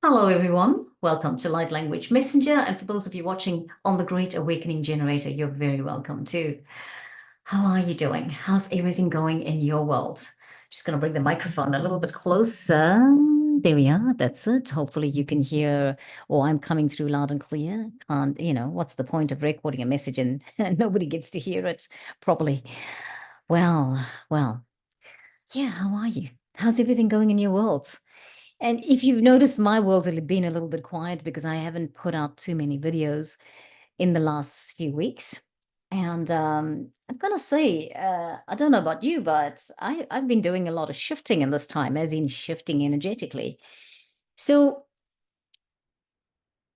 Hello, everyone. Welcome to Light Language Messenger. And for those of you watching on the Great Awakening Generator, you're very welcome too. How are you doing? How's everything going in your world? Just going to bring the microphone a little bit closer. There we are. That's it. Hopefully you can hear, or I'm coming through loud and clear. Can't, what's the point of recording a message and nobody gets to hear it properly? Well, yeah, how are you? How's everything going in your world? And if you've noticed, my world's been a little bit quiet because I haven't put out too many videos in the last few weeks. And I'm gonna say, I don't know about you, but I've been doing a lot of shifting in this time, as in shifting energetically. So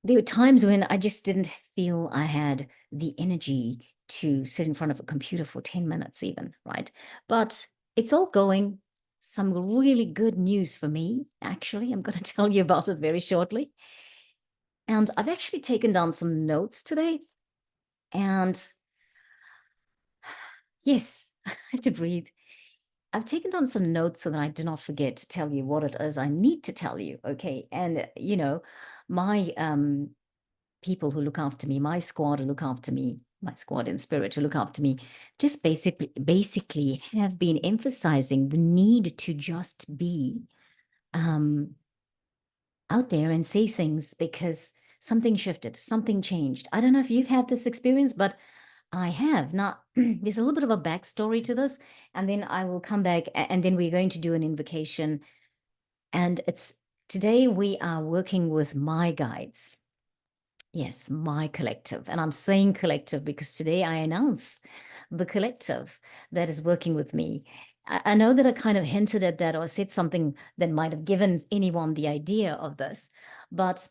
there were times when I just didn't feel I had the energy to sit in front of a computer for 10 minutes even, right? But it's all going. Some really good news for me, actually. I'm going to tell you about it very shortly. And I've actually taken down some notes today. And yes, I have to breathe. I've taken down some notes so that I do not forget to tell you what it is I need to tell you. Okay. And, my people who look after me, my squad who look after me, my squad in spirit who look after me, just basically have been emphasizing the need to just be out there and say things because something shifted, something changed. I don't know if you've had this experience, but I have. Now, there's a little bit of a backstory to this, and then I will come back and then we're going to do an invocation. And it's today we are working with my guides. Yes, my collective. And I'm saying collective because today I announce the collective that is working with me. I know that I kind of hinted at that or said something that might have given anyone the idea of this, but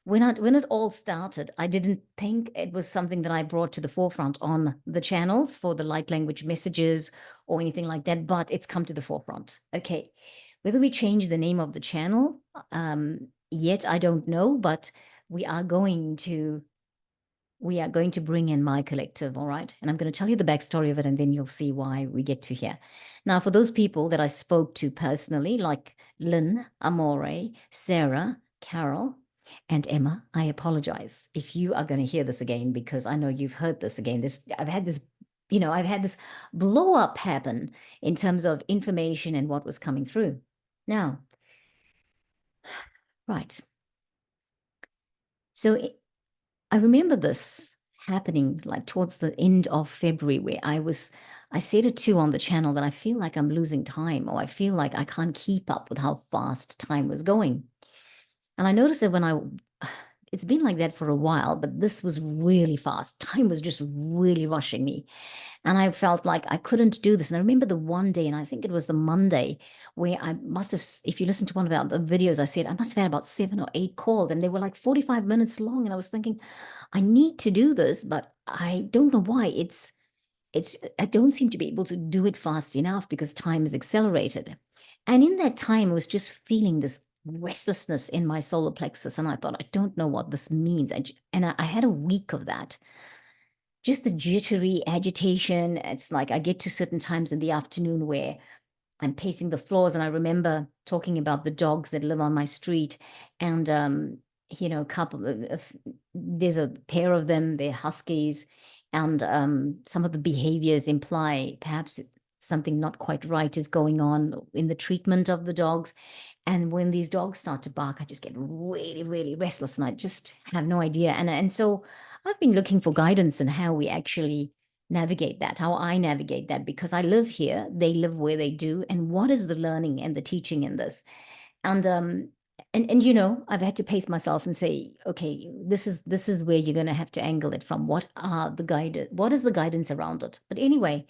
when it all started, I didn't think it was something that I brought to the forefront on the channels for the light language messages or anything like that, but it's come to the forefront. Okay. Whether we change the name of the channel, yet I don't know, but we are going to bring in my collective, all right? And I'm going to tell you the backstory of it, and then you'll see why we get to here. Now, for those people that I spoke to personally, like Lynn, Amore, Sarah, Carol, and Emma, I apologize if you are going to hear this again, because I know you've heard this again. I've had this blow up happen in terms of information and what was coming through. Now, right. So I remember this happening like towards the end of February, where I said it too on the channel that I feel like I'm losing time, or I feel like I can't keep up with how fast time was going. And I noticed that it's been like that for a while, but this was really fast. Time was just really rushing me. And I felt like I couldn't do this. And I remember the one day, and I think it was the Monday, where I must have, if you listen to one of the videos, I said I must have had about 7 or 8 calls, and they were like 45 minutes long. And I was thinking, I need to do this, but I don't know why. I don't seem to be able to do it fast enough because time is accelerated. And in that time, I was just feeling this restlessness in my solar plexus. And I thought, I don't know what this means. I had a week of that, just the jittery agitation. It's like I get to certain times in the afternoon where I'm pacing the floors. And I remember talking about the dogs that live on my street. And, there's a pair of them, they're huskies. And some of the behaviors imply perhaps something not quite right is going on in the treatment of the dogs. And when these dogs start to bark, I just get really, really restless and I just have no idea. And so I've been looking for guidance in how we actually navigate that, how I navigate that, because I live here, they live where they do. And what is the learning and the teaching in this? And I've had to pace myself and say, okay, this is where you're going to have to angle it from. What is the guidance around it? But anyway,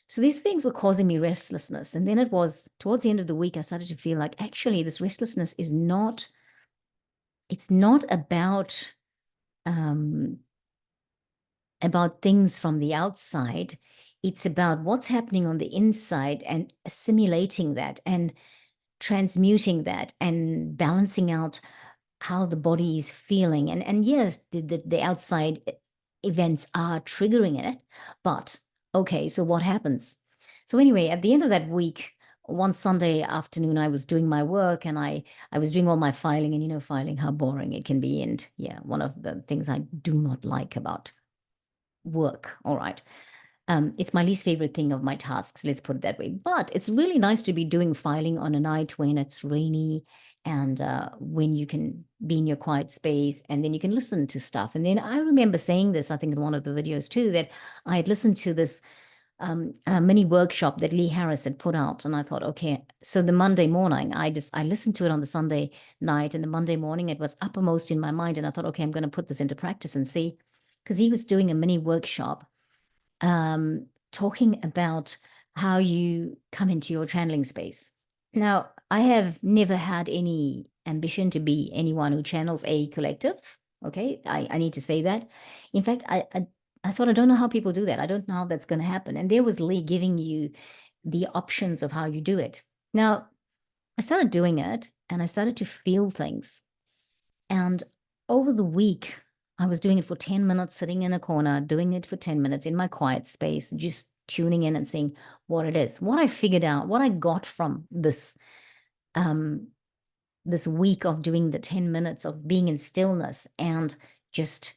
so these things were causing me restlessness. And then it was towards the end of the week, I started to feel like actually this restlessness it's not about things from the outside. It's about what's happening on the inside and assimilating that and transmuting that and balancing out how the body is feeling. And yes, the outside events are triggering it, but okay, so what happens? So anyway, at the end of that week, one Sunday afternoon, I was doing my work and I was doing all my filing, and you know, filing, how boring it can be. And yeah, one of the things I do not like about work. All right. It's my least favorite thing of my tasks, let's put it that way. But it's really nice to be doing filing on a night when it's rainy and when you can be in your quiet space and then you can listen to stuff. And then I remember saying this, I think in one of the videos too, that I had listened to this mini workshop that Lee Harris had put out. And I thought, okay, so the Monday morning, I listened to it on the Sunday night, and the Monday morning it was uppermost in my mind. And I thought, okay, I'm going to put this into practice and see, because he was doing a mini workshop talking about how you come into your channeling space. Now, I have never had any ambition to be anyone who channels a collective. Okay, I need to say that. In fact, I thought, I don't know how people do that. I don't know how that's going to happen. And there was Lee giving you the options of how you do it. Now, I started doing it and I started to feel things. And over the week, I was doing it for 10 minutes, sitting in a corner, doing it for 10 minutes in my quiet space, just tuning in and seeing what it is. What I figured out, what I got from this this week of doing the 10 minutes of being in stillness and just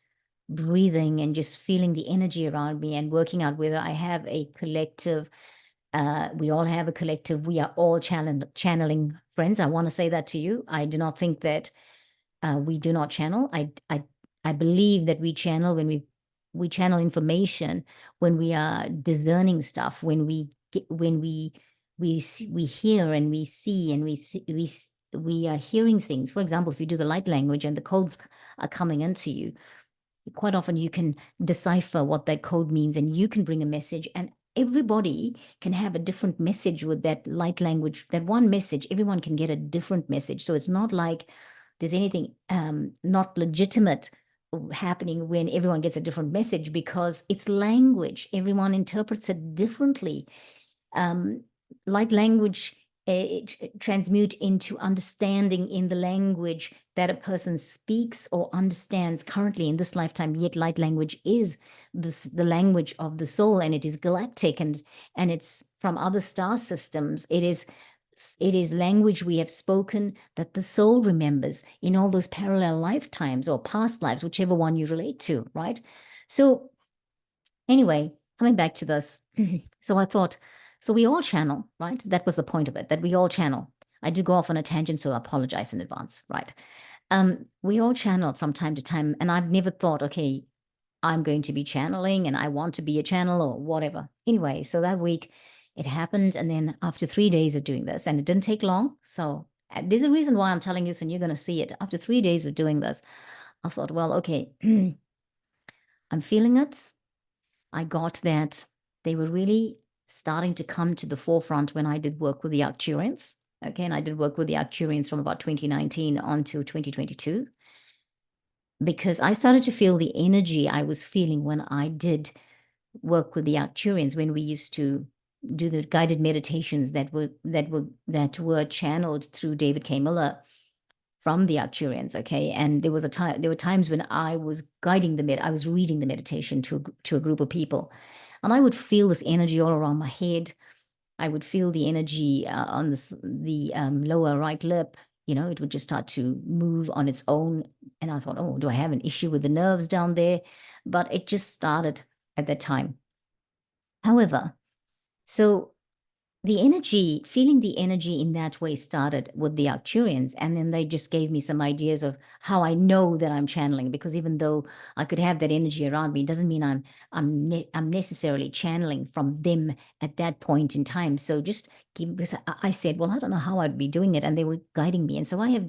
breathing and just feeling the energy around me and working out whether I have a collective. We all have a collective. We are all channeling friends. I want to say that to you. I do not think that we do not channel. I believe that we channel when we channel information, when we are discerning stuff, when we hear and we see and we are hearing things. For example, if you do the light language and the codes are coming into you, quite often you can decipher what that code means and you can bring a message, and everybody can have a different message with that light language. That one message, everyone can get a different message. So it's not like there's anything not legitimate happening when everyone gets a different message, because it's language. Everyone interprets it differently. Light language transmute into understanding in the language that a person speaks or understands currently in this lifetime. Yet light language is the language of the soul, and it is galactic, and it's from other star systems. It is language we have spoken that the soul remembers in all those parallel lifetimes or past lives, whichever one you relate to, right? So anyway, coming back to this, so I thought, so we all channel, right? That was the point of it, that we all channel. I do go off on a tangent, so I apologize in advance, right? We all channel from time to time, and I've never thought, okay, I'm going to be channeling and I want to be a channel or whatever. Anyway, so that week it happened, and then after 3 days of doing this, and it didn't take long, so there's a reason why I'm telling you, and you're going to see it. After 3 days of doing this, I thought, well, okay, I'm feeling it. I got that they were really starting to come to the forefront when I did work with the Arcturians. Okay, and I did work with the Arcturians from about 2019 on to 2022, because I started to feel the energy I was feeling when I did work with the Arcturians, when we used to do the guided meditations that were channeled through David K. Miller from the Arcturians. Okay, and there were times when I was I was reading the meditation to a group of people, and I would feel this energy all around my head. I would feel the energy on the lower right lip. It would just start to move on its own. And I thought, oh, do I have an issue with the nerves down there? But it just started at that time. However, so feeling the energy in that way started with the Arcturians, and then they just gave me some ideas of how I know that I'm channeling, because even though I could have that energy around me, it doesn't mean I'm necessarily channeling from them at that point in time. So because I said, well, I don't know how I'd be doing it, and they were guiding me. And so I have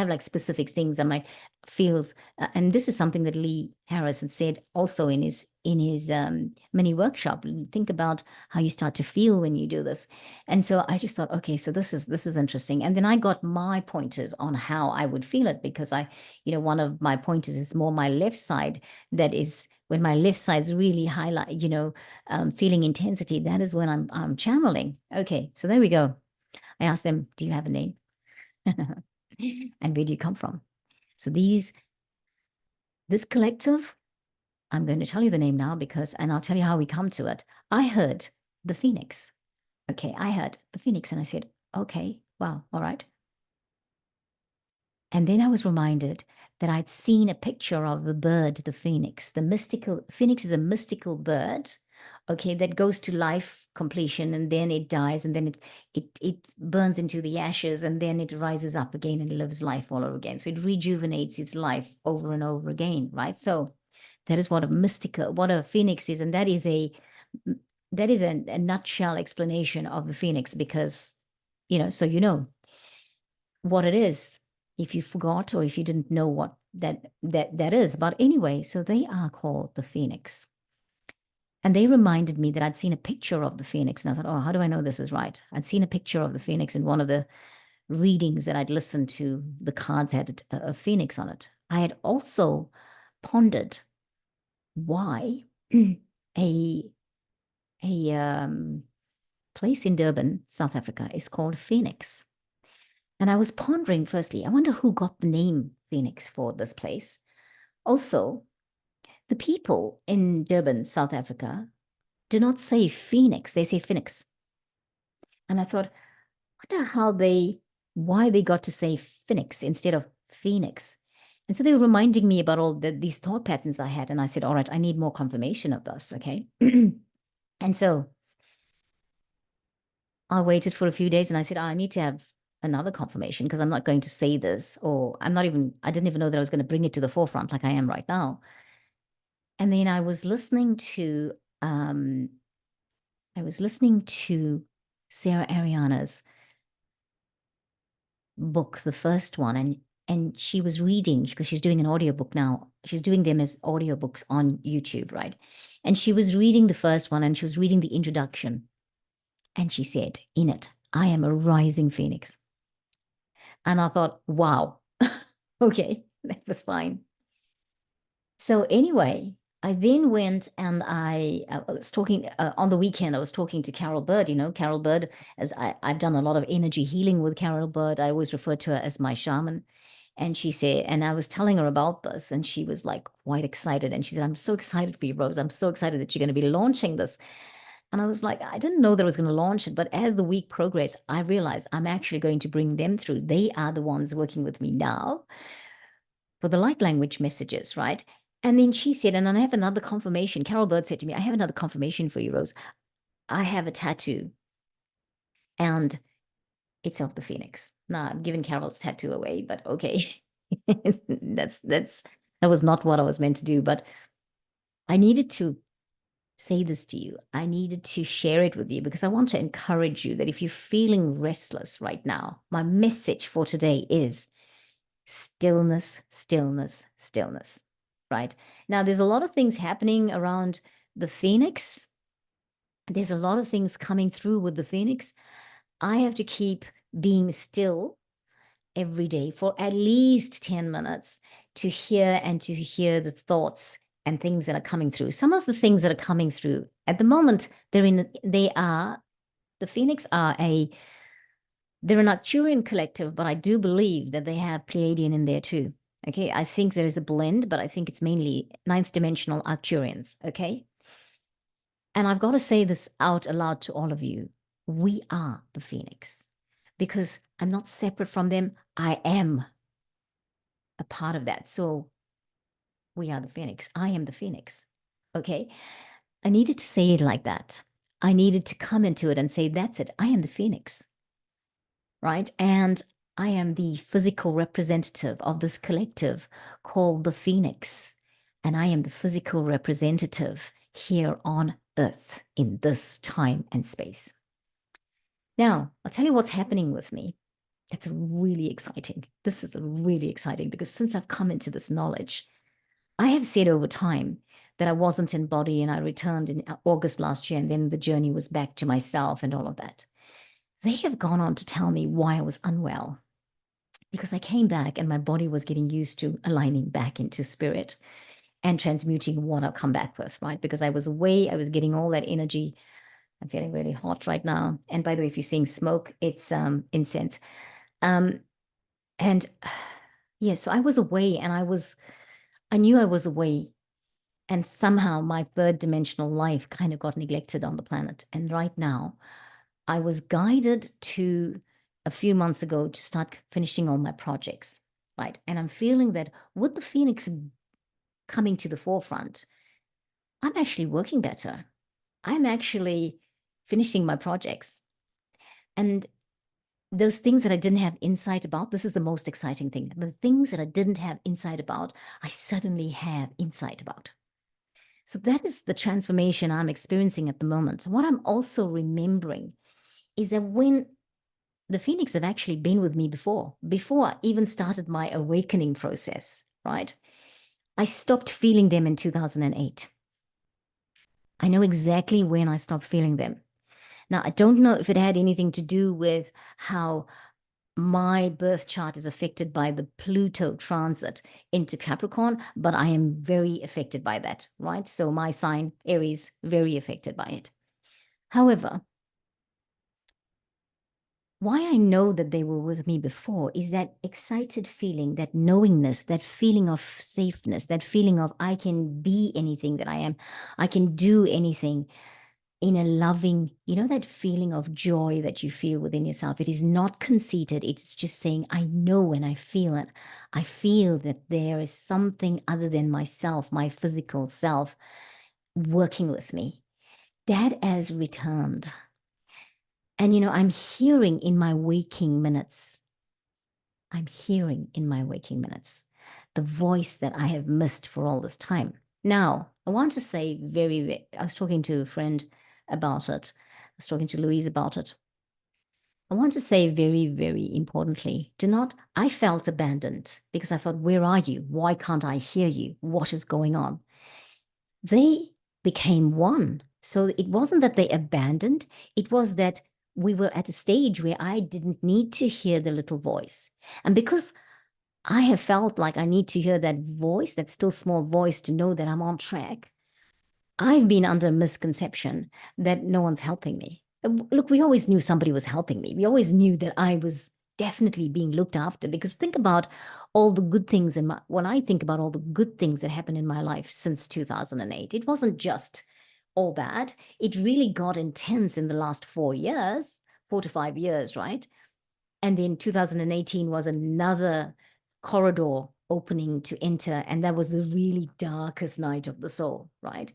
like specific things I might feels, and this is something that Lee Harris had said also in his mini workshop. Think about how you start to feel when you do this. And so I just thought, okay, so this is interesting. And then I got my pointers on how I would feel it, because one of my pointers is more my left side. That is when my left side's really highlight, feeling intensity. That is when I'm channeling. Okay, so there we go. I asked them, do you have a name? And where do you come from? So this collective, I'm going to tell you the name now, and I'll tell you how we come to it. I heard the Phoenix. Okay, I heard the phoenix and I said, okay, wow, all right. And then I was reminded that I'd seen a picture of the bird, the phoenix. The mystical phoenix is a mystical bird, okay, that goes to life completion and then it dies and then it burns into the ashes and then it rises up again and lives life all over again. So it rejuvenates its life over and over again, right? So that is what a phoenix is, and that is a nutshell explanation of the phoenix because, so what it is if you forgot or if you didn't know what that is. But anyway, so they are called the phoenix. And they reminded me that I'd seen a picture of the phoenix. And I thought, oh, how do I know this is right? I'd seen a picture of the phoenix in one of the readings that I'd listened to. The cards had a phoenix on it. I had also pondered why a place in Durban, South Africa, is called Phoenix. And I was pondering, firstly, I wonder who got the name Phoenix for this place. Also, the people in Durban, South Africa, do not say Phoenix, they say Phoenix. And I thought, why they got to say Phoenix instead of Phoenix. And so they were reminding me about all these thought patterns I had. And I said, all right, I need more confirmation of this, okay? And so I waited for a few days and I said, I need to have another confirmation because I'm not going to say this, or I didn't even know that I was going to bring it to the forefront like I am right now. And then I was listening to Sarah Ariana's book, the first one, and she was reading because she's doing an audiobook now. She's doing them as audiobooks on YouTube, right? And she was reading the first one and she was reading the introduction. And she said in it, I am a rising phoenix. And I thought, wow, okay, that was fine. So anyway, I then went and I was talking on the weekend. I was talking to Carol Bird. Carol Bird, as I've done a lot of energy healing with Carol Bird. I always refer to her as my shaman. And she said, and I was telling her about this, and she was like quite excited. And she said, I'm so excited for you, Rose. I'm so excited that you're going to be launching this. And I was like, I didn't know that I was going to launch it. But as the week progressed, I realized I'm actually going to bring them through. They are the ones working with me now for the light language messages, right? And then she said, and then I have another confirmation. Carol Bird said to me, I have another confirmation for you, Rose. I have a tattoo and it's of the phoenix. Now I'm giving Carol's tattoo away, but okay. That was not what I was meant to do, but I needed to say this to you. I needed to share it with you because I want to encourage you that if you're feeling restless right now, my message for today is stillness, stillness, stillness, right? Now, there's a lot of things happening around the phoenix. There's a lot of things coming through with the phoenix. I have to keep being still every day for at least 10 minutes to hear the thoughts and things that are coming through. Some of the things that are coming through at the moment, the Phoenix they're an Arcturian collective, but I do believe that they have Pleiadian in there too. Okay, I think there is a blend, but I think it's mainly ninth dimensional Arcturians. Okay, and I've got to say this out aloud to all of you. We are the Phoenix because I'm not separate from them. I am a part of that. So we are the Phoenix. I am the Phoenix. Okay. I needed to say it like that. I needed to come into it and say, that's it. I am the Phoenix. Right. And I am the physical representative of this collective called the Phoenix. And I am the physical representative here on Earth in this time and space. Now, I'll tell you what's happening with me. It's really exciting. This is really exciting because since I've come into this knowledge, I have said over time that I wasn't in body and I returned in August last year, and then the journey was back to myself and all of that. They have gone on to tell me why I was unwell because I came back and my body was getting used to aligning back into spirit and transmuting what I'll come back with, right? Because I was away, I was getting all that energy. I'm feeling really hot right now. And by the way, if you're seeing smoke, it's incense. And yeah, so I was away and I knew I was away, and somehow my third dimensional life kind of got neglected on the planet. And right now, I was guided to a few months ago to start finishing all my projects, right? And I'm feeling that with the Phoenix coming to the forefront, I'm actually working better. I'm actually finishing my projects. And those things that I didn't have insight about, this is the most exciting thing. The things that I didn't have insight about, I suddenly have insight about. So that is the transformation I'm experiencing at the moment. What I'm also remembering is that when the Phoenix have actually been with me before I even started my awakening process, right? I stopped feeling them in 2008. I know exactly when I stopped feeling them. Now, I don't know if it had anything to do with how my birth chart is affected by the Pluto transit into Capricorn, but I am very affected by that, right? So my sign, Aries, very affected by it. However, why I know that they were with me before is that excited feeling, that knowingness, that feeling of safeness, that feeling of I can be anything that I am, I can do anything in a loving, that feeling of joy that you feel within yourself. It is not conceited. It's just saying, I know and I feel it. I feel that there is something other than myself, my physical self, working with me. That has returned. And, I'm hearing in my waking minutes, the voice that I have missed for all this time. Now, I want to say I was talking to a friend about it. I was talking to Louise about it. I want to say very, very importantly, I felt abandoned because I thought, where are you? Why can't I hear you? What is going on? They became one. So it wasn't that they abandoned, it was that we were at a stage where I didn't need to hear the little voice. And because I have felt like I need to hear that voice, that still small voice, to know that I'm on track, I've been under a misconception that no one's helping me. Look, we always knew somebody was helping me. We always knew that I was definitely being looked after, because think about all the good things when I think about all the good things that happened in my life since 2008, it wasn't just all bad. It really got intense in the last 4 years, 4 to 5 years, right? And then 2018 was another corridor opening to enter. And that was the really darkest night of the soul, right?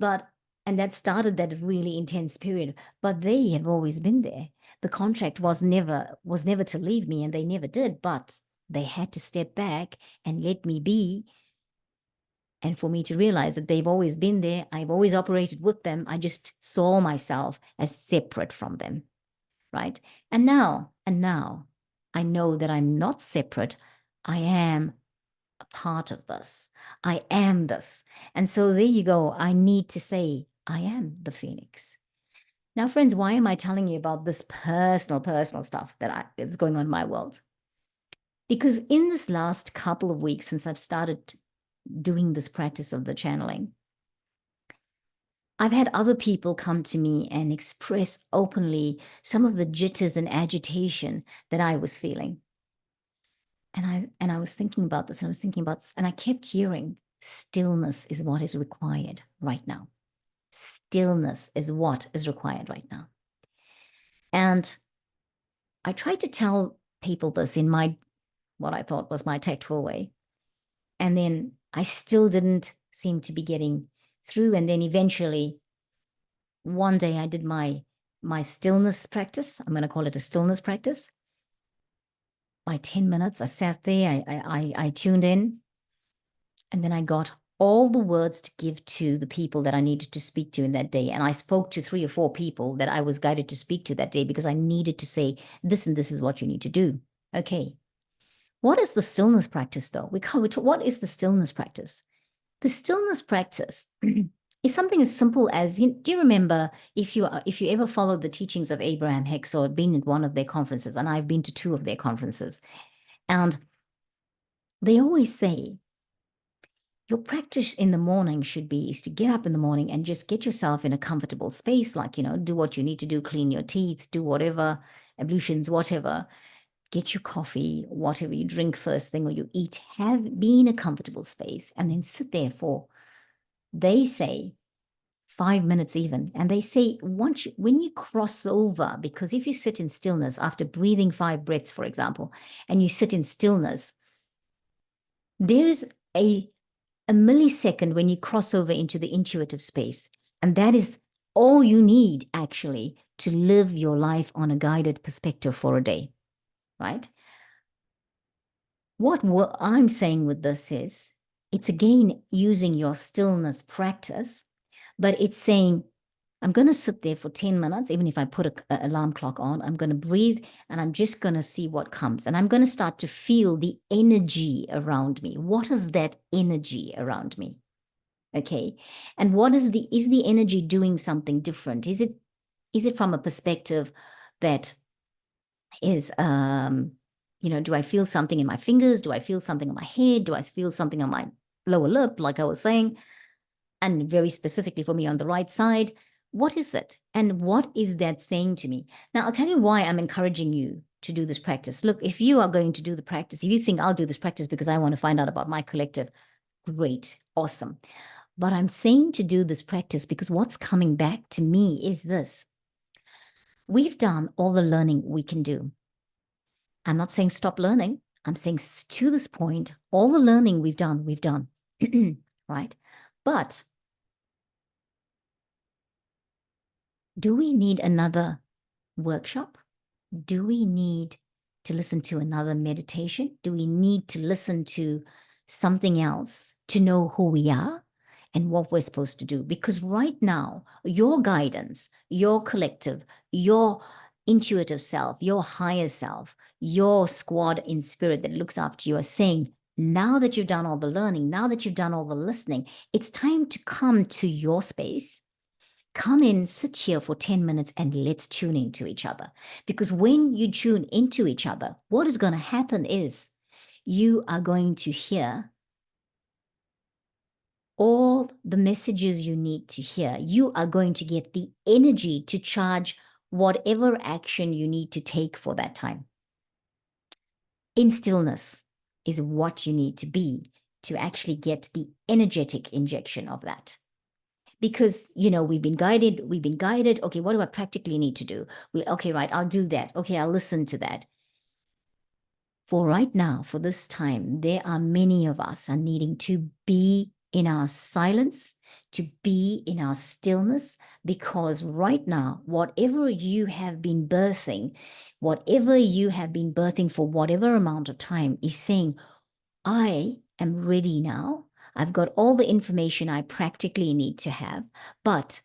And that started that really intense period. But they have always been there. The contract was never to leave me, and they never did, but they had to step back and let me be. And for me to realize that they've always been there, I've always operated with them. I just saw myself as separate from them, right? And now, I know that I'm not separate. I am a part of this. I am this. And so there you go. I need to say, I am the Phoenix. Now, friends, why am I telling you about this personal stuff that's going on in my world? Because in this last couple of weeks, since I've started doing this practice of the channeling, I've had other people come to me and express openly some of the jitters and agitation that I was feeling. And I was thinking about this, and I was thinking about this, and I kept hearing, stillness is what is required right now. Stillness is what is required right now. And I tried to tell people this in what I thought was my tactful way. And then I still didn't seem to be getting through. And then eventually, one day I did my stillness practice. I'm going to call it a stillness practice. By 10 minutes, I sat there, I tuned in, and then I got all the words to give to the people that I needed to speak to in that day. And I spoke to 3 or 4 people that I was guided to speak to that day, because I needed to say, this and this is what you need to do. Okay. What is the stillness practice, though? What is the stillness practice? The stillness practice is something as simple as, do you remember, if you ever followed the teachings of Abraham Hicks or been at one of their conferences, and I've been to 2 of their conferences, and they always say, your practice in the morning is to get up in the morning and just get yourself in a comfortable space, like, do what you need to do, clean your teeth, do whatever, ablutions, whatever, get your coffee, whatever you drink first thing or you eat, be in a comfortable space, and then sit there for, they say, 5 minutes even. And they say when you cross over, because if you sit in stillness after breathing 5 breaths, for example, and you sit in stillness, there's a millisecond when you cross over into the intuitive space. And that is all you need actually to live your life on a guided perspective for a day, right? What I'm saying with this is, it's again using your stillness practice, but it's saying, I'm going to sit there for 10 minutes, even if I put an alarm clock on, I'm going to breathe and I'm just going to see what comes. And I'm going to start to feel the energy around me. What is that energy around me? Okay. And what is the energy doing something different? Is it from a perspective that is, do I feel something in my fingers? Do I feel something on my head? Do I feel something on my lower lip, like I was saying? And very specifically for me on the right side, what is it? And what is that saying to me? Now, I'll tell you why I'm encouraging you to do this practice. Look, if you are going to do the practice, if you think I'll do this practice because I want to find out about my collective, great, awesome. But I'm saying to do this practice because what's coming back to me is this. We've done all the learning we can do. I'm not saying stop learning. I'm saying to this point, all the learning we've done, right? But do we need another workshop? Do we need to listen to another meditation? Do we need to listen to something else to know who we are and what we're supposed to do? Because right now, your guidance, your collective, your intuitive self, your higher self, your squad in spirit that looks after you are saying, now that you've done all the learning, now that you've done all the listening, it's time to come to your space. Come in, sit here for 10 minutes and let's tune into each other. Because when you tune into each other, what is going to happen is you are going to hear all the messages you need to hear. You are going to get the energy to charge whatever action you need to take for that time. In stillness is what you need to be to actually get the energetic injection of that. Because, we've been guided. Okay, what do I practically need to do? Okay, right, I'll do that. Okay, I'll listen to that. For right now, for this time, there are many of us are needing to be in our silence, to be in our stillness, because right now, whatever you have been birthing for whatever amount of time is saying, I am ready now. I've got all the information I practically need to have, but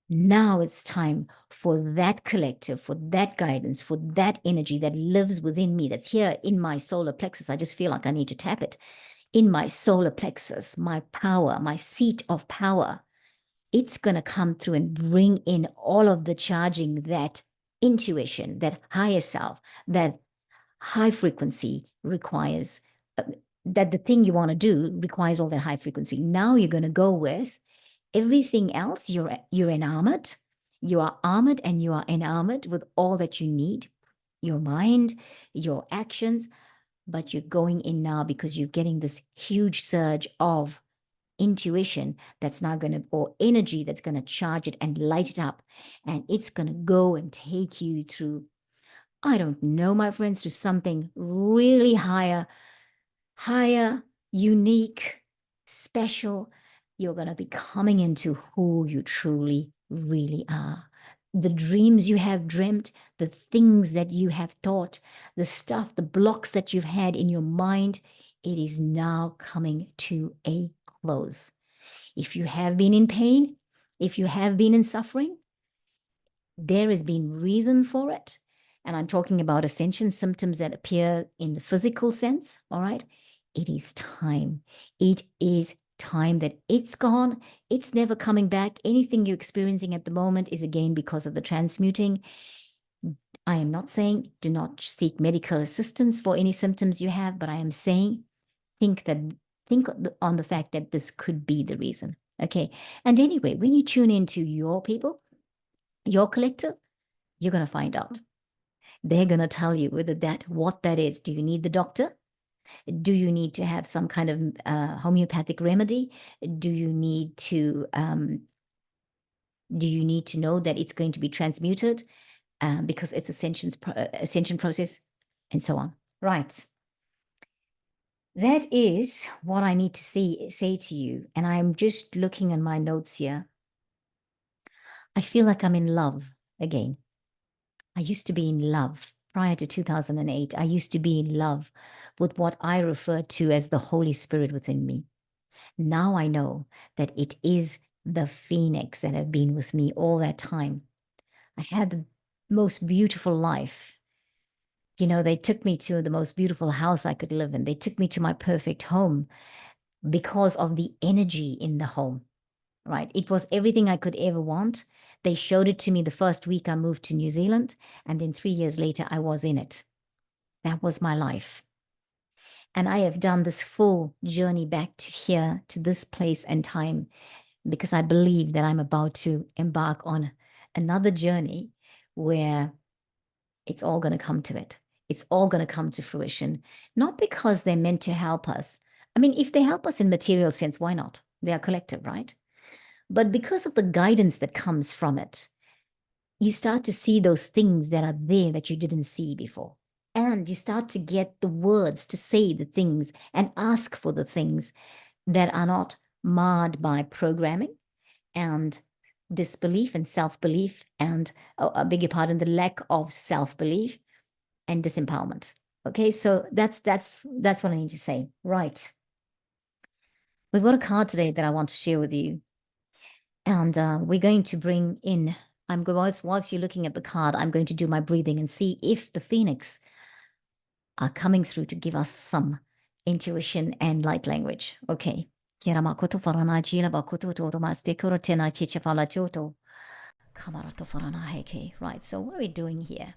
now it's time for that collective, for that guidance, for that energy that lives within me, that's here in my solar plexus. I just feel like I need to tap it. In my solar plexus, my power, my seat of power, it's going to come through and bring in all of the charging, that intuition, that higher self, that high frequency requires, that the thing you want to do requires all that high frequency. Now you're going to go with everything else. You're enamored. You are armored and you are enamored with all that you need, your mind, your actions, but you're going in now because you're getting this huge surge of intuition that's now going to, or energy that's going to charge it and light it up. And it's going to go and take you through, I don't know, my friends, to something really higher, unique, special. You're going to be coming into who you truly, really are. The dreams you have dreamt, the things that you have thought, the stuff, the blocks that you've had in your mind, it is now coming to a close. If you have been in pain, if you have been in suffering, there has been reason for it. And I'm talking about ascension symptoms that appear in the physical sense, all right? It is time. It is time that it's gone. It's never coming back. Anything you're experiencing at the moment is again because of the transmuting. I am not saying do not seek medical assistance for any symptoms you have, but I am saying think on the fact that this could be the reason. Okay. And anyway, when you tune into your people, your collective, you're going to find out. They're going to tell you what that is. Do you need the doctor? Do you need to have some kind of homeopathic remedy? Do you need to know that it's going to be transmuted because it's ascension process, and so on? Right. That is what I need to say to you. And I'm just looking at my notes here. I feel like I'm in love again. I used to be in love prior to 2008. I used to be in love with what I refer to as the Holy Spirit within me. Now I know that it is the Phoenix that have been with me all that time. I had the most beautiful life. They took me to the most beautiful house I could live in. They took me to my perfect home because of the energy in the home, right? It was everything I could ever want. They showed it to me the first week I moved to New Zealand, and then 3 years later, I was in it. That was my life. And I have done this full journey back to here, to this place and time, because I believe that I'm about to embark on another journey where it's all going to come to it. It's all going to come to fruition, not because they're meant to help us. I mean, if they help us in material sense, why not? They are collective, right? But because of the guidance that comes from it, you start to see those things that are there that you didn't see before. And you start to get the words to say the things and ask for the things that are not marred by programming and disbelief and self-belief and, I beg your pardon, the lack of self-belief and disempowerment. Okay, so that's what I need to say. Right. We've got a card today that I want to share with you. And we're going to bring in, whilst you're looking at the card, I'm going to do my breathing and see if the Phoenix are coming through to give us some intuition and light language. Okay. Right, so what are we doing here?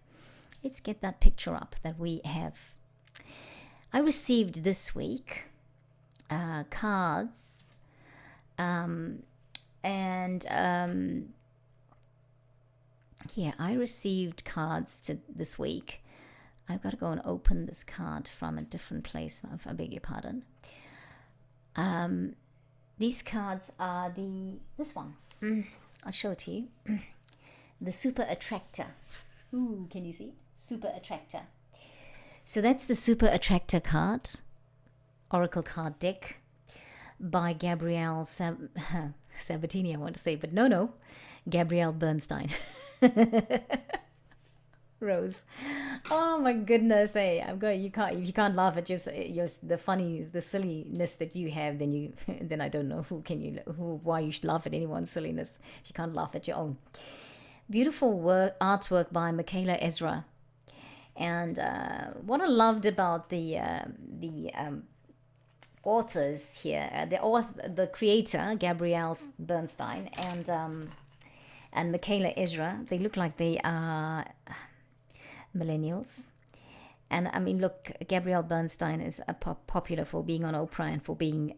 Let's get that picture up that we have. I received this week cards I received cards this week. I've got to go and open this card from a different place. I beg your pardon. These cards are this one. I'll show it to you. The Super Attractor. Ooh, can you see? Super Attractor. So that's the Super Attractor card, Oracle card deck by Gabrielle Sabatini, I want to say, but no, Gabrielle Bernstein. Rose. Oh my goodness! Hey, if you can't laugh at the silliness that you have, then I don't know why you should laugh at anyone's silliness if you can't laugh at your own. Beautiful artwork by Michaela Ezra, and what I loved about the authors here, the creator Gabrielle Bernstein and Michaela Ezra, they look like they are millennials. And I mean, look, Gabrielle Bernstein is popular for being on Oprah and for being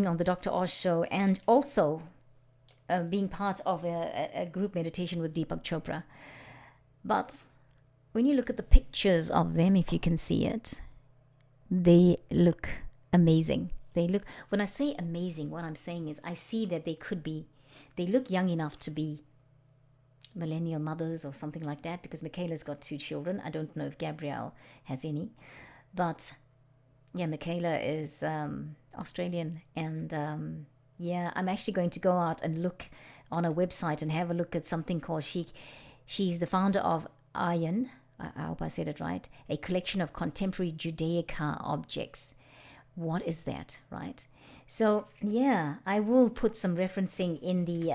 on the Dr. Oz show, and also being part of a group meditation with Deepak Chopra. But when you look at the pictures of them, if you can see it, they look amazing. When I say amazing, what I'm saying is I see that they look young enough to be millennial mothers or something like that, because Michaela's got 2 children. I don't know if Gabrielle has any, but yeah, Michaela is Australian, and I'm actually going to go out and look on a website and have a look at something called she's the founder of IN, I hope I said it right, a collection of contemporary Judaica objects. What is that, right? So yeah, I will put some referencing in the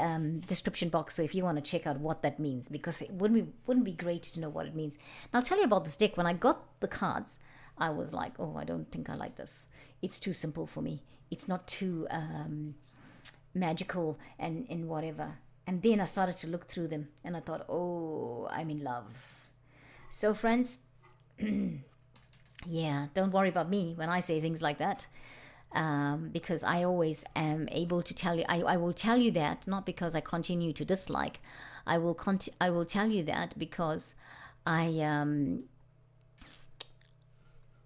description box, so if you want to check out what that means, because it wouldn't be great to know what it means. And I'll tell you about this deck. When I got the cards, I was like, oh, I don't think I like this. It's too simple for me. It's not too magical and whatever. And then I started to look through them, and I thought, oh, I'm in love. So friends, yeah, don't worry about me when I say things like that. Because I always am able to tell you, I will tell you that not because I continue to dislike. I will tell you that because I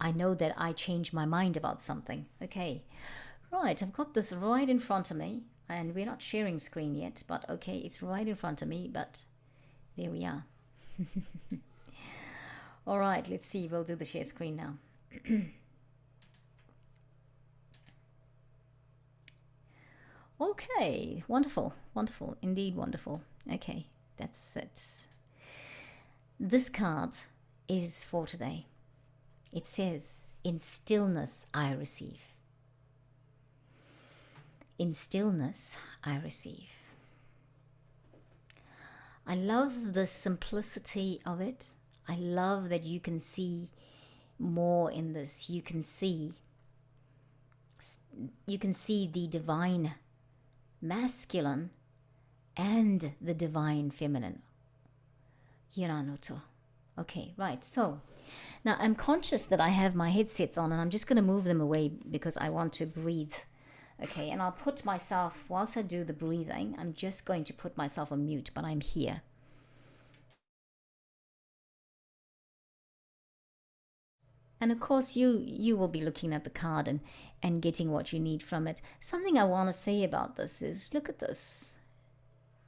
I know that I changed my mind about something. Okay, right, I've got this right in front of me, and we're not sharing screen yet, but okay, it's right in front of me, but there we are. All right, let's see, we'll do the share screen now. Okay, wonderful, wonderful, indeed wonderful. Okay, that's it. This card is for today. It says, in stillness I receive. In stillness I receive. I love the simplicity of it. I love that you can see more in this. You can see the divine masculine and the divine feminine. Hiranoto. Okay, right. So now I'm conscious that I have my headsets on, and I'm just going to move them away because I want to breathe. Okay, and I'll put myself, whilst I do the breathing, I'm just going to put myself on mute, but I'm here. And of course, you will be looking at the card and getting what you need from it. Something I want to say about this is, look at this.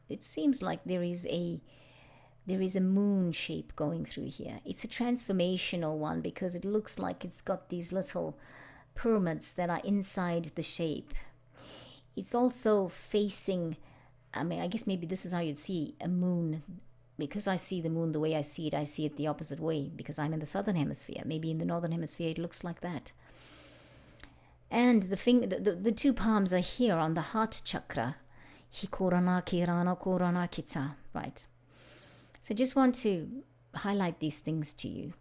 It seems like there is a moon shape going through here. It's a transformational one because it looks like it's got these little pyramids that are inside the shape. It's also facing, I mean, I guess maybe this is how you'd see a moon. Because I see the moon the way I see it the opposite way because I'm in the southern hemisphere. Maybe in the northern hemisphere it looks like that. And the two palms are here on the heart chakra. Hikorana kirana korana kitsa. Right. So just want to highlight these things to you.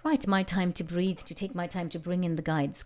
Right, my time to breathe, to take my time to bring in the guides.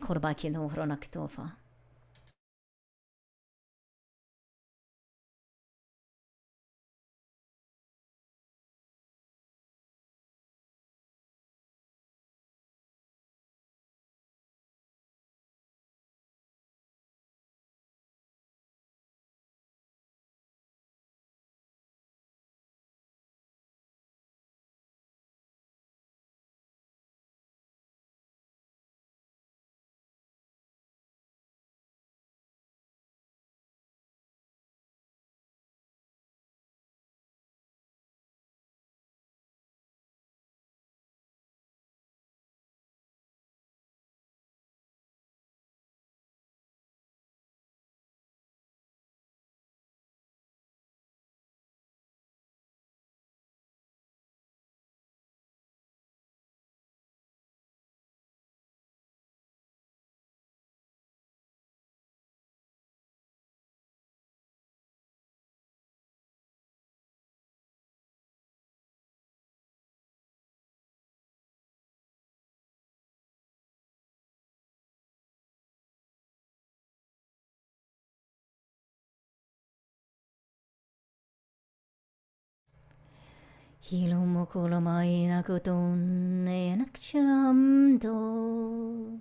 Hilomokulamai nakuton enakcham do.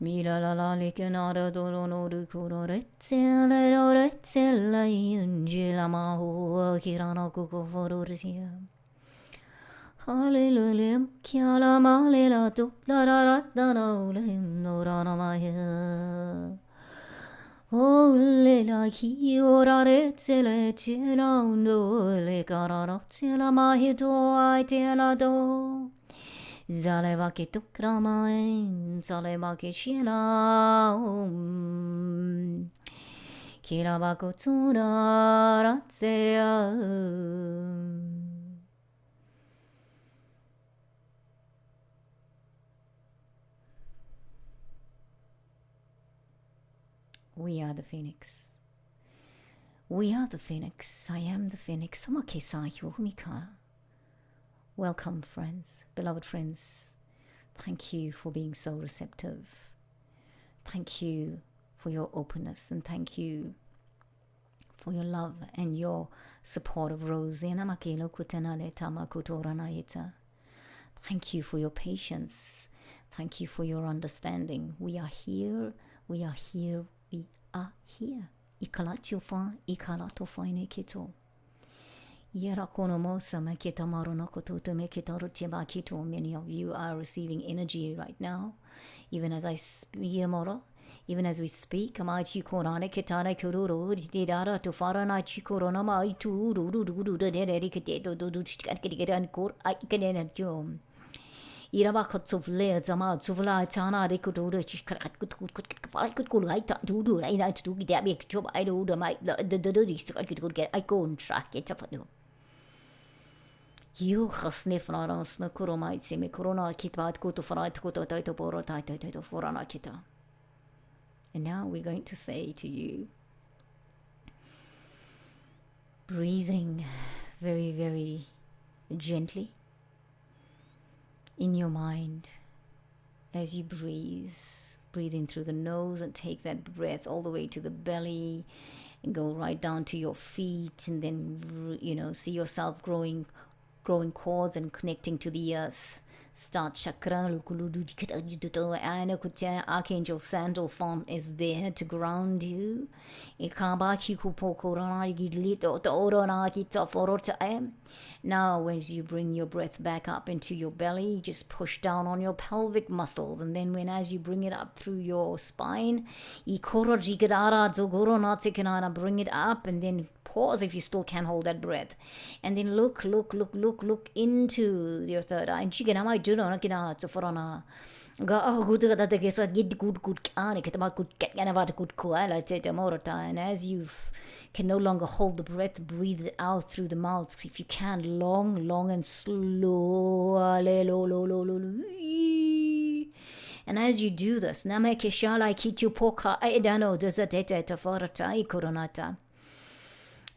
Mila la la likanada dorono du kuroretzele roretzele yunjila mahu kirana kukoforursia. Hallelujah, kiala malela tuklaratana ulim norana maya. Oh, lela ki orare tsele chela undo le karano tsela mahito ai tela do. Zaleva ke tukramain, zaleva ke shila kiraba kotsura ratsea. We are the phoenix. We are the phoenix. I am the phoenix. Welcome, friends, beloved friends. Thank you for being so receptive. Thank you for your openness, and thank you for your love and your support of Rose. Thank you for your patience. Thank you for your understanding. We are here. We are here. We are here. Many of you are receiving energy right now, even as I speak. Even as we speak, you khasnif naras na kuromai semi corona kitbat kuto farai kuto taito poro taito forana kita. And now we're going to say to you, breathing very, very gently in your mind as you breathe. Breathe in through the nose and take that breath all the way to the belly and go right down to your feet, and then, see yourself growing cords and connecting to the earth. Start chakra. Archangel Sandal form is there to ground you. Now as you bring your breath back up into your belly, just push down on your pelvic muscles, and then as you bring it up through your spine, bring it up, and then pause if you still can't hold that breath, and then look into your third eye. And as you can no longer hold the breath, breathe it out through the mouth if you can, long and slow. And as you do this,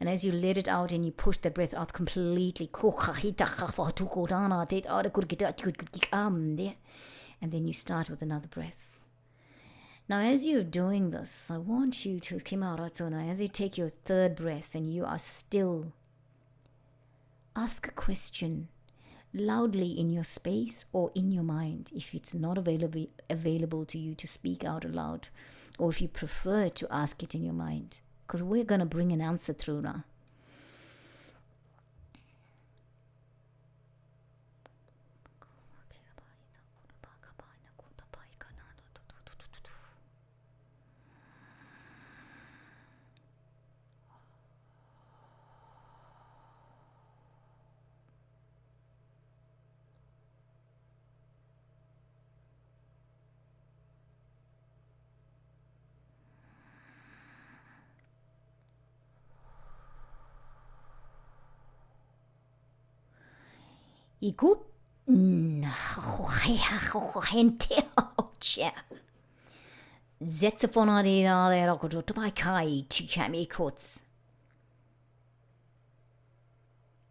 and as you let it out and you push the breath out completely, and then you start with another breath. Now as you're doing this, I want you to, as you take your third breath and you are still, ask a question loudly in your space or in your mind, if it's not available to you to speak out aloud, or if you prefer to ask it in your mind, because we're going to bring an answer through now. Ikut gente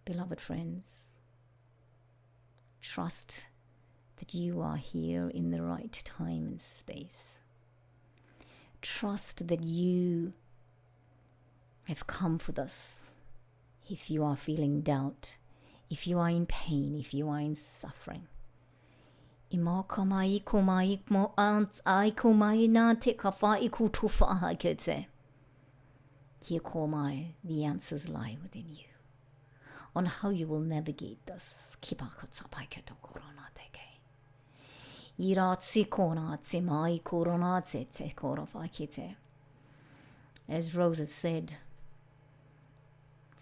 Beloved friends, trust that you are here in the right time and space. Trust that you have come for this. If you are feeling doubt, if you are in pain, if you are in suffering, the answers lie within you on how you will navigate this. As Rosa said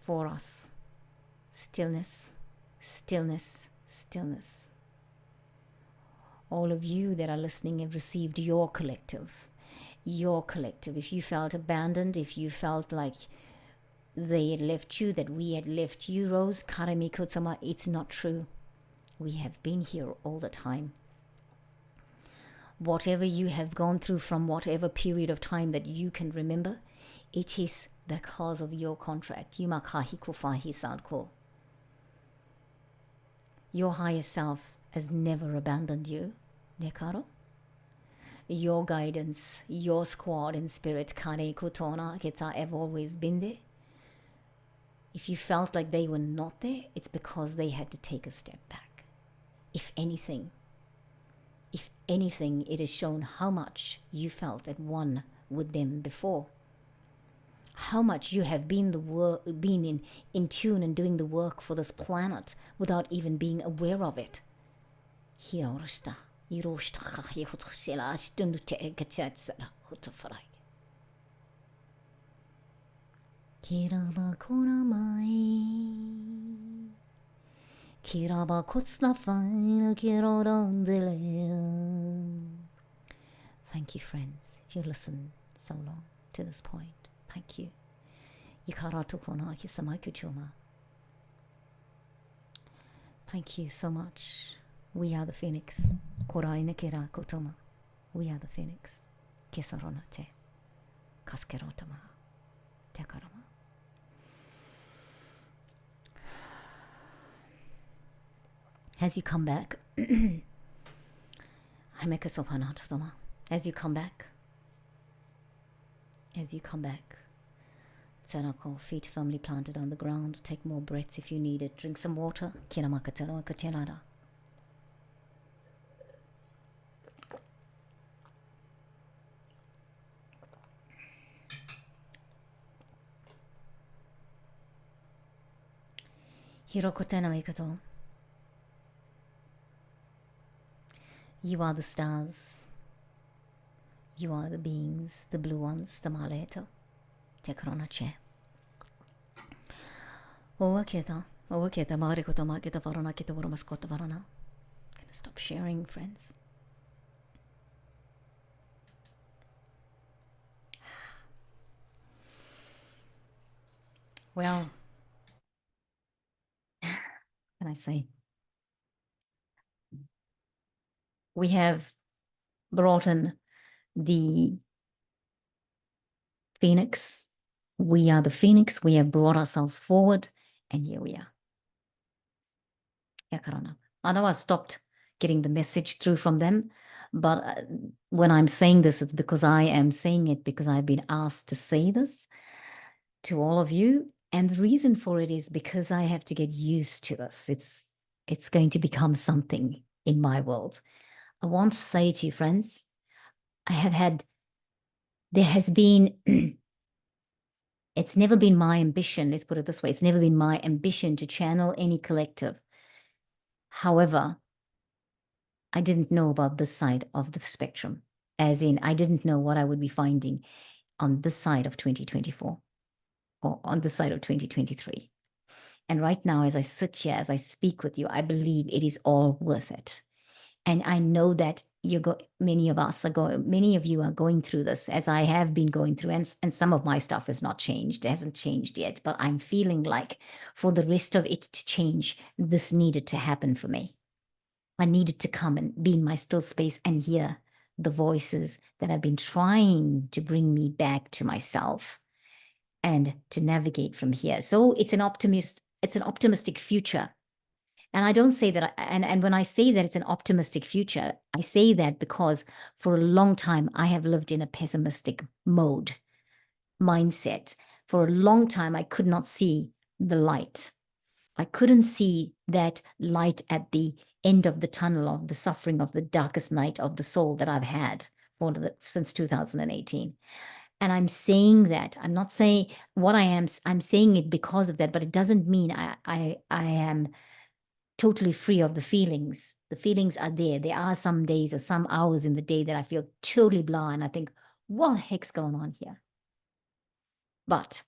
for us, stillness, stillness, stillness. All of you that are listening have received your collective. If you felt abandoned, if you felt like they had left you, that we had left you, Rose, Karami Kutsama, it's not true. We have been here all the time. Whatever you have gone through from whatever period of time that you can remember, it is because of your contract. Your higher self has never abandoned you, Nekaro. Your guidance, your squad and spirit, Kare Kutona, have always been there. If you felt like they were not there, it's because they had to take a step back. If anything, it has shown how much you felt at one with them before. how much you have been in tune and doing the work for this planet without even being aware of it. Thank you, friends, if you listen so long to this point. Thank you. Thank you so much. We are the Phoenix. We are the Phoenix. Kesaronate. Kaskerotama. Tekarama. As you come back, as you come back, Tsanako, feet firmly planted on the ground. Take more breaths if you need it. Drink some water. Hirokotena Mekato. You are the stars. You are the beings, the blue ones, the Maleto. Tekrona che. Owaketa, Marikoto Maketa Varona Kita Voromaskota Varona. Gonna stop sharing, friends. Well, what can I say? We have brought in the Phoenix. We are the Phoenix. We have brought ourselves forward, and here we are. I know I stopped getting the message through from them, but when I'm saying this, it's because I am saying it because I've been asked to say this to all of you. And the reason for it is because I have to get used to this. It's going to become something in my world. I want to say to you, friends, there has been, it's never been my ambition, let's put it this way, it's never been my ambition to channel any collective. However, I didn't know about this side of the spectrum, as in I didn't know what I would be finding on this side of 2024 or on this side of 2023. And right now, as I sit here, as I speak with you, I believe it is all worth it. And I know that many of you are going through this, as I have been going through, and some of my stuff has not changed, it hasn't changed yet, but I'm feeling like for the rest of it to change, this needed to happen for me. I needed to come and be in my still space and hear the voices that have been trying to bring me back to myself and to navigate from here. So it's an optimistic future. And I don't say that, and when I say that it's an optimistic future, I say that because for a long time, I have lived in a pessimistic mindset. For a long time, I could not see the light. I couldn't see that light at the end of the tunnel of the suffering of the darkest night of the soul that I've had since 2018. And I'm saying that, I'm not saying what I am, I'm saying it because of that, but it doesn't mean I am totally free of the feelings. The feelings are there. There are some days or some hours in the day that I feel totally blah, and I think, what the heck's going on here? But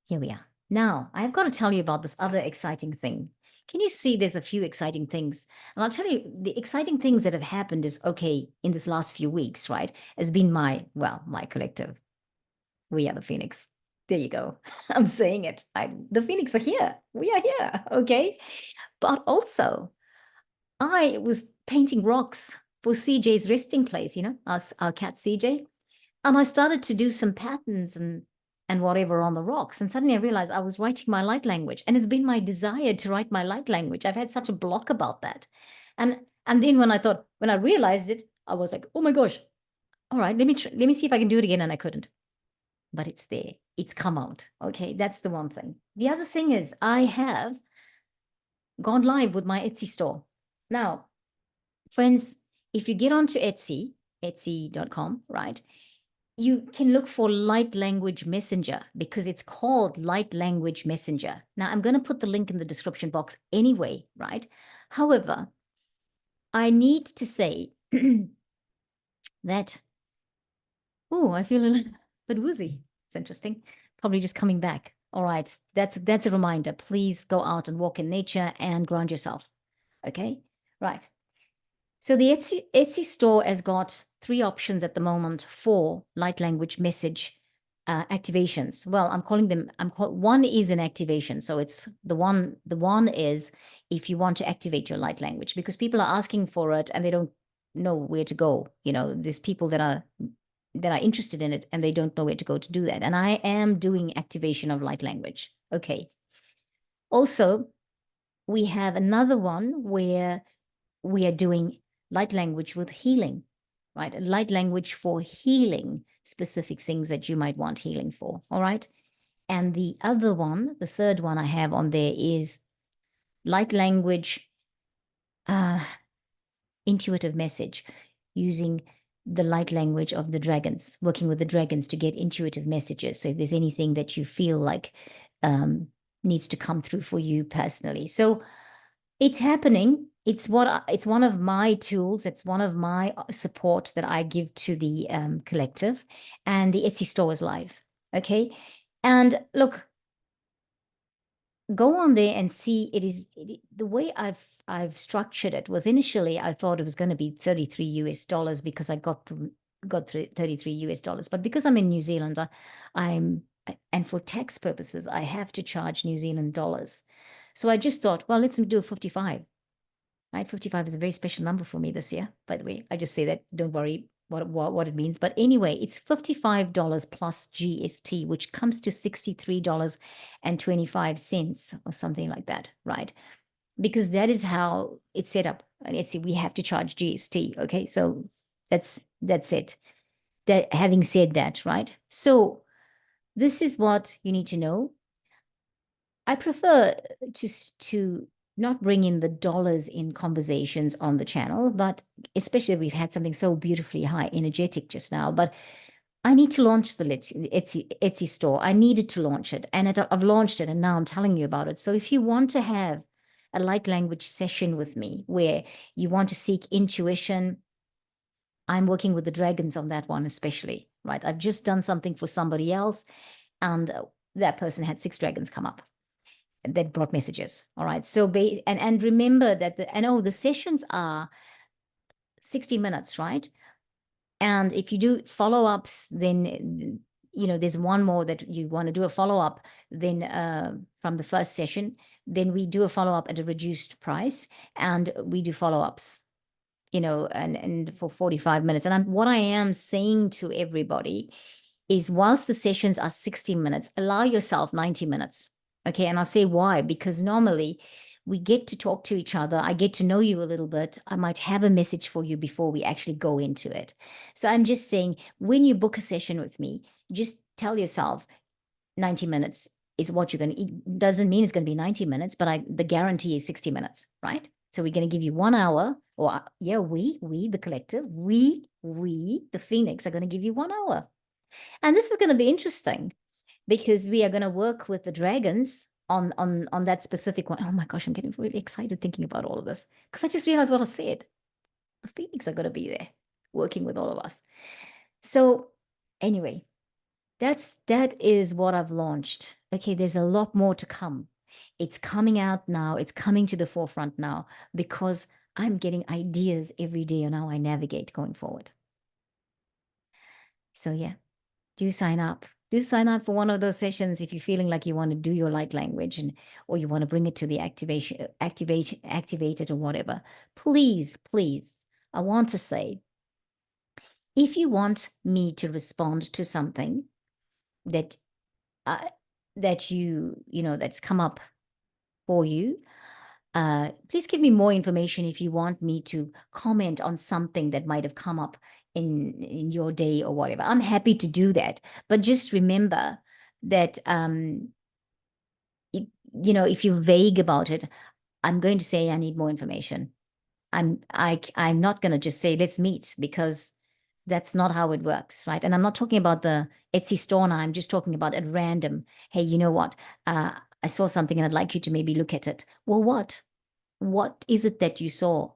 here we are. Now, I've got to tell you about this other exciting thing. Can you see there's a few exciting things? And I'll tell you, the exciting things that have happened is, okay, in this last few weeks, right, has been my collective. We are the Phoenix. There you go. I'm saying it. The Phoenix are here. We are here, okay? But also, I was painting rocks for CJ's resting place, our cat CJ. And I started to do some patterns and whatever on the rocks. And suddenly I realized I was writing my light language. And it's been my desire to write my light language. I've had such a block about that. And then when I realized it, I was like, oh my gosh, all right, let me see if I can do it again. And I couldn't. But it's there. It's come out. Okay, that's the one thing. The other thing is I have gone live with my Etsy store. Now, friends, if you get onto Etsy.com, right, you can look for light language messenger because it's called light language messenger. Now, I'm going to put the link in the description box anyway, right? However, I need to say that, oh, I feel a little bit woozy. It's interesting. Probably just coming back. All right. That's a reminder. Please go out and walk in nature and ground yourself. Okay. Right. So the Etsy store has got 3 options at the moment for light language message activations. Well, I'm calling them. One is an activation. So it's the one. The one is if you want to activate your light language, because people are asking for it and they don't know where to go. There's people that are interested in it and they don't know where to go to do that. And I am doing activation of light language. Okay. Also, we have another one where we are doing light language with healing, right? Light language for healing specific things that you might want healing for. All right. And the other one, the third one I have on there is light language, intuitive message, using the light language of the dragons, working with the dragons to get intuitive messages. So if there's anything that you feel like needs to come through for you personally. So it's happening. It's one of my tools. It's one of my support that I give to the collective, and the Etsy store is live. Okay. And look, go on there and see. The way I've structured it was initially I thought it was going to be $33 because I got 33 US dollars, but because I'm in New Zealand, and for tax purposes I have to charge New Zealand dollars. So I just thought, well, let's do a 55. Right, 55 is a very special number for me this year, by the way. I just say that, don't worry what it means. But anyway, it's $55 plus GST, which comes to $63.25 or something like that, right? Because that is how it's set up. And let's see, we have to charge GST. Okay, so that's it. That having said that, right? So this is what you need to know. I prefer to not bring in the dollars in conversations on the channel, but especially we've had something so beautifully high energetic just now. But I need to launch the Etsy store. I needed to launch it, and I've launched it, and now I'm telling you about it. So if you want to have a light language session with me where you want to seek intuition, I'm working with the dragons on that one especially, right? I've just done something for somebody else, and that person had 6 dragons come up that brought messages. All right. So and remember that the sessions are 60 minutes, right? And if you do follow-ups, then there's one more that you want to do a follow-up, then from the first session, then we do a follow-up at a reduced price, and we do follow-ups, and for 45 minutes. And what I am saying to everybody is, whilst the sessions are 60 minutes, allow yourself 90 minutes. Okay. And I'll say why, because normally we get to talk to each other. I get to know you a little bit. I might have a message for you before we actually go into it. So I'm just saying, when you book a session with me, just tell yourself 90 minutes is what you're going to eat. Doesn't mean it's going to be 90 minutes, but the guarantee is 60 minutes, right? So we're going to give you 1 hour, or we, the collective, we, the Phoenix, are going to give you 1 hour. And this is going to be interesting because we are going to work with the dragons on that specific one. Oh my gosh, I'm getting really excited thinking about all of this, because I just realized what I said. The Phoenix are going to be there working with all of us. So anyway, that is what I've launched. Okay, there's a lot more to come. It's coming out now. It's coming to the forefront now because I'm getting ideas every day on how I navigate going forward. So yeah, do sign up. Do sign up for one of those sessions if you're feeling like you want to do your light language, or you want to bring it to the activate it or whatever. Please, I want to say, if you want me to respond to something that that's come up for you, please give me more information if you want me to comment on something that might have come up in your day or whatever. I'm happy to do that. But just remember that, if you're vague about it, I'm going to say I need more information. I'm not going to just say, let's meet, because That's not how it works, right? And I'm not talking about the Etsy store now. I'm just talking about at random. Hey, you know what? I saw something and I'd like you to maybe look at it. Well, what? What is it that you saw?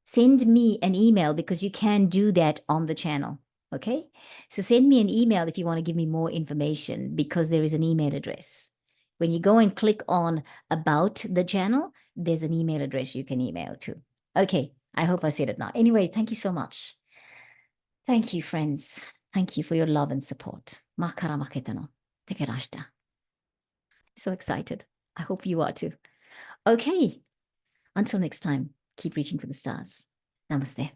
Send me an email, because you can do that on the channel. Okay. So send me an email if you want to give me more information, because there is an email address. When you go and click on about the channel, there's an email address you can email to. Okay. I hope I said it now. Anyway, thank you so much. Thank you, friends. Thank you for your love and support. Makara maketa no. Tekerashita. So excited. I hope you are too. Okay. Until next time, keep reaching for the stars. Namaste.